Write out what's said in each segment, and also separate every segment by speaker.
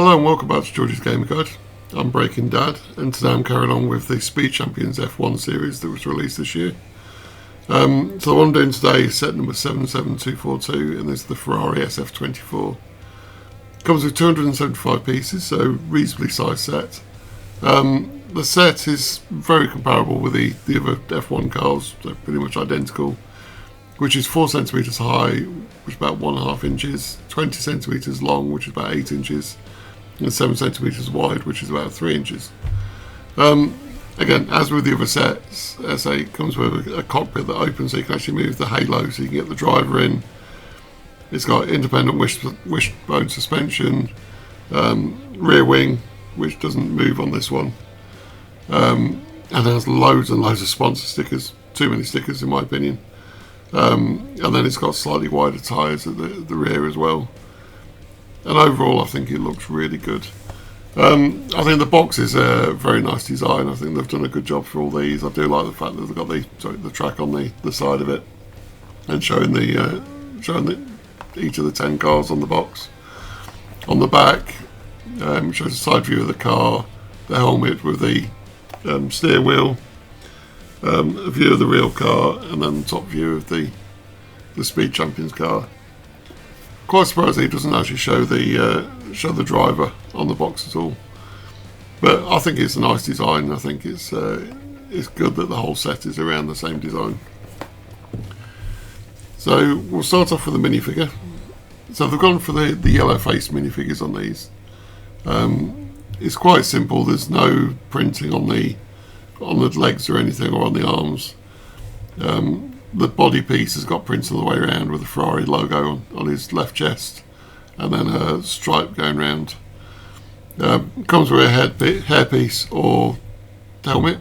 Speaker 1: Hello and welcome back to George's Gaming Guide. I'm Breaking Dad, and today I'm carrying on with the Speed Champions F1 series that was released this year. So the one I'm doing today is set number 77242, and this is the Ferrari SF-24. Comes with 275 pieces, so reasonably sized set. The set is very comparable with the other F1 cars, so pretty much identical, which is 4 centimetres high, which is about 1.5 inches, 20 centimetres long, which is about 8 inches, and 7 centimetres wide, which is about 3 inches. Again, as with the other sets, it comes with a cockpit that opens so you can actually move the halo so you can get the driver in. It's got independent wishbone suspension, rear wing, which doesn't move on this one, and it has loads and loads of sponsor stickers, too many stickers in my opinion. And then it's got slightly wider tyres at the rear as well. And overall, I think it looks really good. I think the box is a very nice design. I think they've done a good job for all these. I do like the fact that they've got the track on the side of it, and showing each of the 10 cars on the box. On the back, shows a side view of the car, the helmet with the steering wheel, a view of the real car, and then the top view of the Speed Champions car. Quite surprised he doesn't actually show the driver on the box at all, but I think it's a nice design. I think it's good that the whole set is around the same design. So we'll start off with the minifigure. So they've gone for the yellow face minifigures on these. It's quite simple. There's no printing on the legs or anything, or on the arms. The body piece has got prints all the way around with the Ferrari logo on his left chest, and then a stripe going round. Comes with a hairpiece or helmet.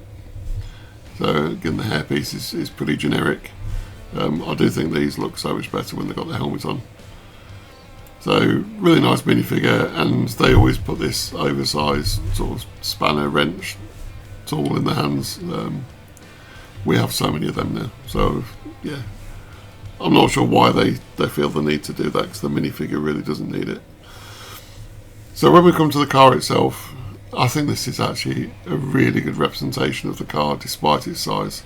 Speaker 1: So again, the hairpiece is pretty generic. I do think these look so much better when they've got the helmet on. So really nice minifigure, and they always put this oversized sort of spanner wrench tool in the hands. We have so many of them now, so yeah, I'm not sure why they feel the need to do that, because the minifigure really doesn't need it. So when we come to the car itself, I think this is actually a really good representation of the car despite its size.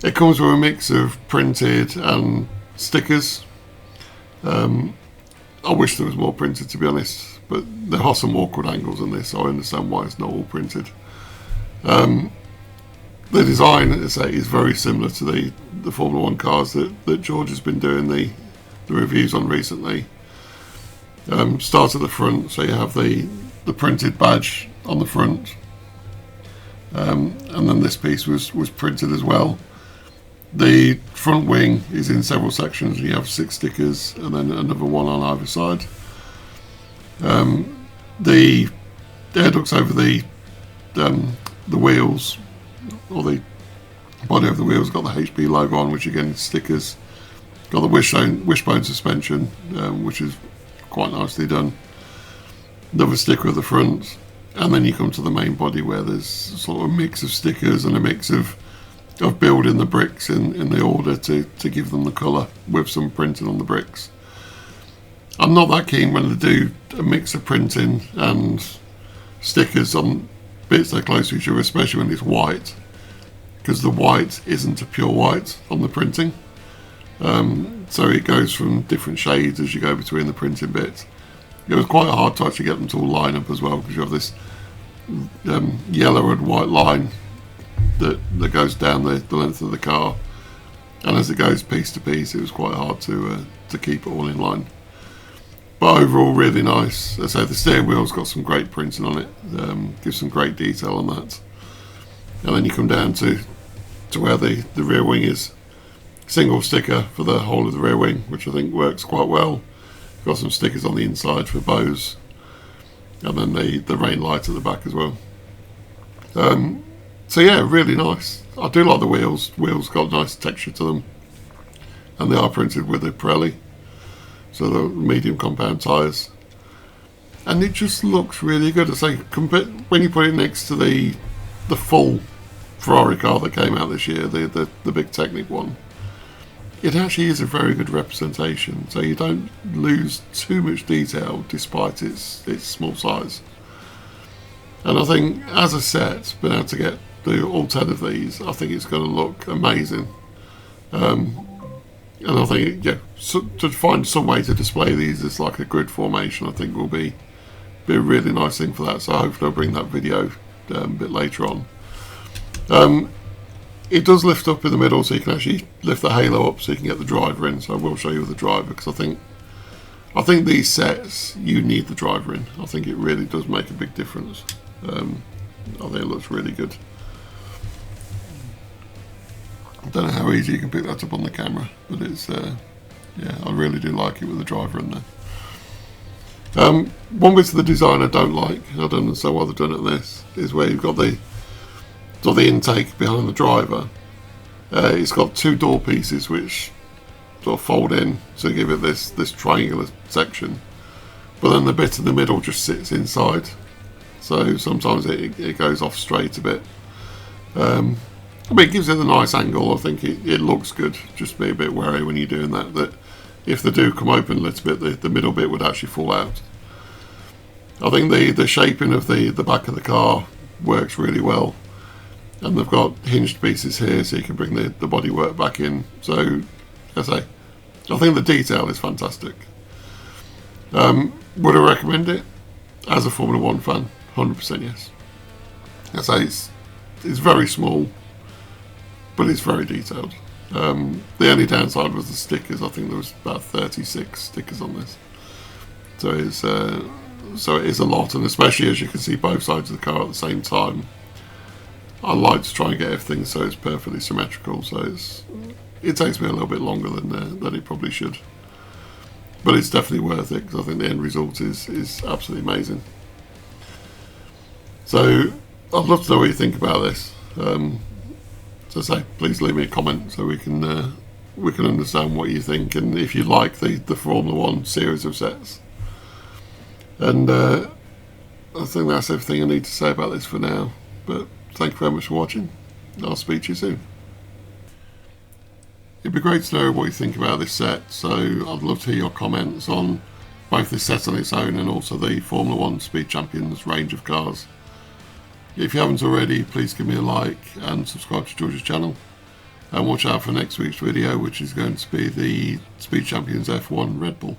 Speaker 1: It comes with a mix of printed and stickers. I wish there was more printed, to be honest, but there are some awkward angles in this, so I understand why it's not all printed. The design, as I say, is very similar to the Formula 1 cars that George has been doing the reviews on recently. Start at the front, so you have the printed badge on the front, and then this piece was printed as well. The front wing is in several sections. You have 6 stickers and then another one on either side. The air ducts over the wheels, or the body of the wheels, got the HP logo on, which again is stickers. Got the wishbone suspension, which is quite nicely done. Another sticker at the front, and then you come to the main body where there's sort of a mix of stickers and a mix of building the bricks in the order to give them the colour, with some printing on the bricks. I'm not that keen when they do a mix of printing and stickers on bits so close to each other, especially when it's white, because the white isn't a pure white on the printing. So it goes from different shades as you go between the printing bits. It was quite hard to actually get them to all line up as well, because you have this yellow and white line that goes down the length of the car, and as it goes piece to piece, it was quite hard to keep it all in line. But overall, really nice. As I say, the steering wheel's got some great printing on it, gives some great detail on that. And then you come down to where the rear wing is. Single sticker for the whole of the rear wing, which I think works quite well. Got some stickers on the inside for bows, and then the rain light at the back as well. So yeah, really nice. I do like the wheels. Wheels got nice texture to them, and they are printed with the Pirelli, so the medium compound tyres. And it just looks really good. I say, when you put it next to the full Ferrari car that came out this year, the big Technic one, it actually is a very good representation, so you don't lose too much detail despite its small size. And I think as a set, being able to get all 10 of these, I think it's going to look amazing. And I think, yeah, to find some way to display these as like a grid formation, I think will be a really nice thing for that. So hopefully I'll bring that video a bit later on. It does lift up in the middle, so you can actually lift the halo up so you can get the driver in. So I will show you the driver, because I think these sets, you need the driver in. I think it really does make a big difference. I think it looks really good. I don't know how easy you can pick that up on the camera, but it's yeah, I really do like it with the driver in there. One bit of the design I don't like, I don't understand why they've done it in this, is where you've got the intake behind the driver. It's got 2 door pieces which sort of fold in to give it this triangular section, but then the bit in the middle just sits inside, so sometimes it goes off straight a bit. I mean, it gives it a nice angle. I think it looks good. Just be a bit wary when you're doing that if they do come open a little bit, the middle bit would actually fall out. I think the shaping of the back of the car works really well, and they've got hinged pieces here so you can bring the bodywork back in. So, as I say, I think the detail is fantastic. Would I recommend it? As a Formula 1 fan, 100% yes. As I say, it's very small, but it's very detailed. The only downside was the stickers. I think there was about 36 stickers on this. So it is a lot, and especially as you can see both sides of the car at the same time. I like to try and get everything so it's perfectly symmetrical. So it takes me a little bit longer than it probably should, but it's definitely worth it, because I think the end result is absolutely amazing. So I'd love to know what you think about this. So say, please leave me a comment so we can understand what you think, and if you like the Formula 1 series of sets. And I think that's everything I need to say about this for now. But thank you very much for watching. I'll speak to you soon. It'd be great to know what you think about this set, so I'd love to hear your comments on both this set on its own and also the Formula 1 Speed Champions range of cars. If you haven't already, please give me a like and subscribe to George's channel, and watch out for next week's video, which is going to be the Speed Champions F1 Red Bull.